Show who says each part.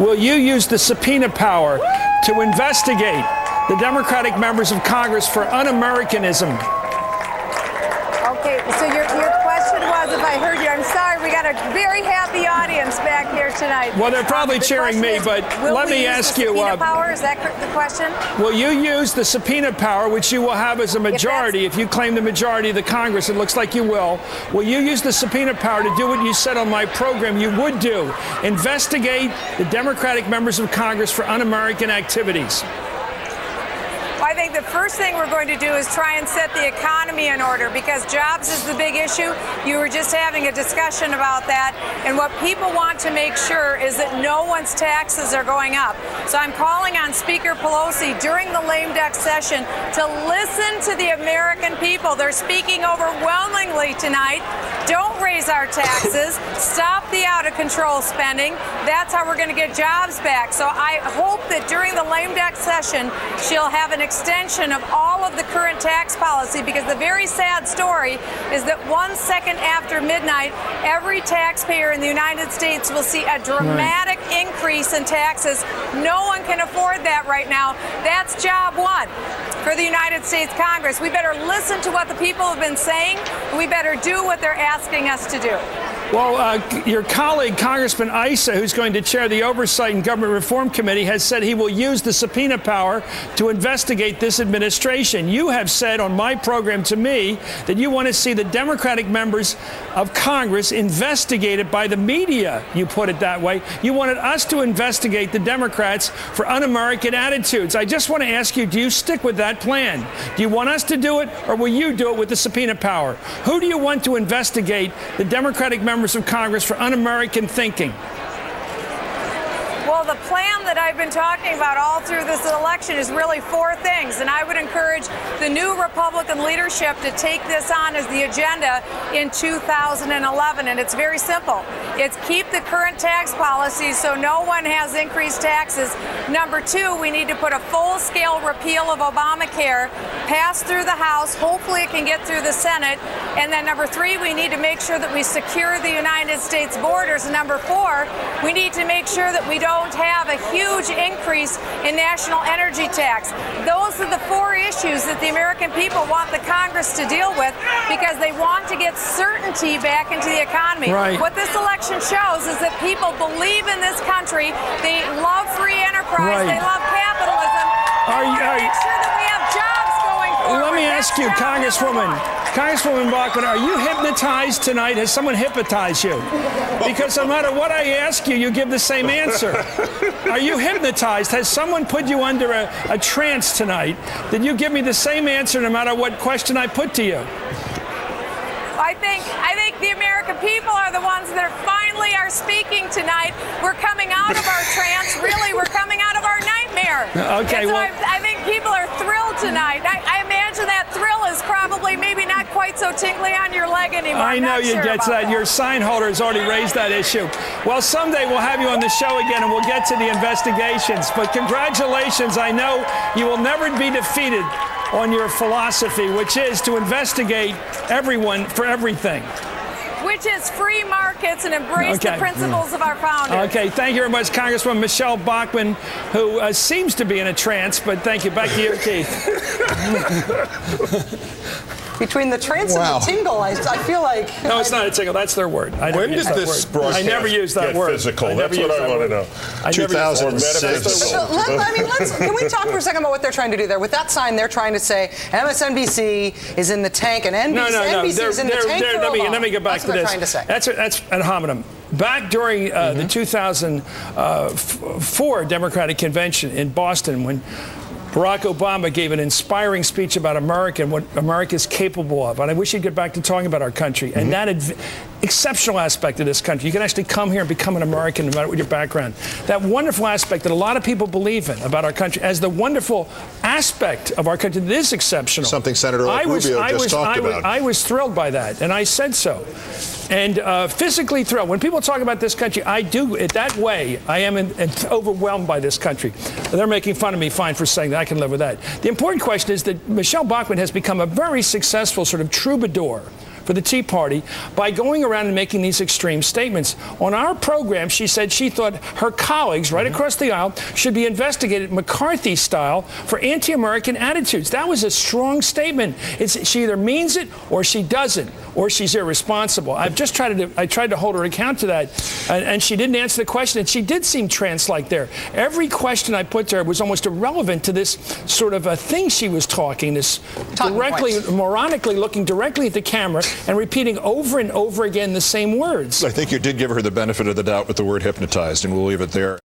Speaker 1: will you use the subpoena power to investigate the Democratic members of Congress for un-Americanism?
Speaker 2: Okay, so your question was, if I heard you, I'm sorry, we got a very happy audience back here tonight.
Speaker 1: Well, they're probably cheering me, but let me ask you.
Speaker 2: Subpoena power, is that the question?
Speaker 1: Will you use the subpoena power, which you will have as a majority, if you claim the majority of the Congress? It looks like you will. Will you use the subpoena power to do what you said on my program you would do? Investigate the Democratic members of Congress for un-American activities.
Speaker 2: I think the first thing we're going to do is try and set the economy in order, because jobs is the big issue. You were just having a discussion about that. And what people want to make sure is that no one's taxes are going up. So I'm calling on Speaker Pelosi during the lame duck session to listen to the American people. They're speaking overwhelmingly tonight. Don't raise our taxes. Stop the out-of-control spending. That's how we're going to get jobs back. So I hope that during the lame duck session, she'll have an extension of all of the current tax policy, because the very sad story is that 1 second after midnight, every taxpayer in the United States will see a dramatic increase in taxes. No one can afford that right now. That's job one for the United States Congress. We better listen to what the people have been saying, and we better do what they're asking us to do.
Speaker 1: Well, your colleague, Congressman Issa, who's going to chair the Oversight and Government Reform Committee, has said he will use the subpoena power to investigate this administration. You have said on my program to me that you want to see the Democratic members of Congress investigated by the media. You put it that way. You wanted us to investigate the Democrats for un-American attitudes. I just want to ask you, do you stick with that plan? Do you want us to do it, or will you do it with the subpoena power? Who do you want to investigate the Democratic members of Congress for un-American thinking?
Speaker 2: Well, the plan that I've been talking about all through this election is really four things, and I would encourage the new Republican leadership to take this on as the agenda in 2011, and it's very simple. It's keep the current tax policies so no one has increased taxes. Number two, we need to put a full-scale repeal of Obamacare, pass through the House, hopefully it can get through the Senate, and then number three, we need to make sure that we secure the United States borders, and number four, we need to make sure that we don't have a huge increase in national energy tax. Those are the four issues that the American people want the Congress to deal with, because they want to get certainty back into the economy.
Speaker 1: Right.
Speaker 2: What this election shows is that people believe in this country. They love free enterprise. They love capitalism. They want to make sure that we have jobs going forward.
Speaker 1: Let me ask you, Congresswoman Bachmann, are you hypnotized tonight? Has someone hypnotized you? Because no matter what I ask you, you give the same answer. Are you hypnotized? Has someone put you under a trance tonight? Did you give me the same answer no matter what question I put to you?
Speaker 2: I think the American people are the ones that finally are speaking tonight. We're coming out of our trance. Really, we're coming out of our nightmare.
Speaker 1: Okay,
Speaker 2: so I think people are thrilled tonight. I imagine that thrill is probably maybe not quite so tingly on your leg anymore.
Speaker 1: I know you get that. Your sign holder has already raised that issue. Well, someday we'll have you on the show again, and we'll get to the investigations. But congratulations. I know you will never be defeated on your philosophy, which is to investigate everyone for everything.
Speaker 2: Which is free markets and embrace the principles of our founders.
Speaker 1: Okay, thank you very much, Congresswoman Michele Bachmann, who seems to be in a trance, but thank you. Back to you, Keith.
Speaker 3: Between the trance and the tingle, I feel like...
Speaker 1: No, it's not a tingle. That's their word.
Speaker 4: When did this broadcast
Speaker 1: I never use that word.
Speaker 4: Physical? That's what I want to know.
Speaker 5: 2006.
Speaker 3: Can we talk for a second about what they're trying to do there? With that sign, they're trying to say MSNBC is in the tank and NBC is in the tank for Obama.
Speaker 1: Let me get back to this.
Speaker 3: That's what they're trying to say.
Speaker 1: That's ad hominem. Back during the 2004 Democratic Convention in Boston, when Barack Obama gave an inspiring speech about America and what America is capable of. And I wish he'd get back to talking about our country and that exceptional aspect of this country. You can actually come here and become an American no matter what your background. That wonderful aspect that a lot of people believe in about our country as the wonderful aspect of our country that is exceptional.
Speaker 5: Something Senator Rubio just talked about.
Speaker 1: I was thrilled by that, and I said so. And physically thrilled. When people talk about this country, I do it that way. I am overwhelmed by this country. They're making fun of me, fine, for saying that. I can live with that. The important question is that Michele Bachmann has become a very successful sort of troubadour for the Tea Party by going around and making these extreme statements. On our program, she said she thought her colleagues right across the aisle should be investigated McCarthy style for anti-American attitudes. That was a strong statement. She either means it or she doesn't, or she's irresponsible. I tried to hold her account to that, and she didn't answer the question, and she did seem trance-like there. Every question I put to her was almost irrelevant to this sort of a thing she was talking, this directly, moronically looking directly at the camera and repeating over and over again the same words.
Speaker 6: I think you did give her the benefit of the doubt with the word hypnotized, and we'll leave it there.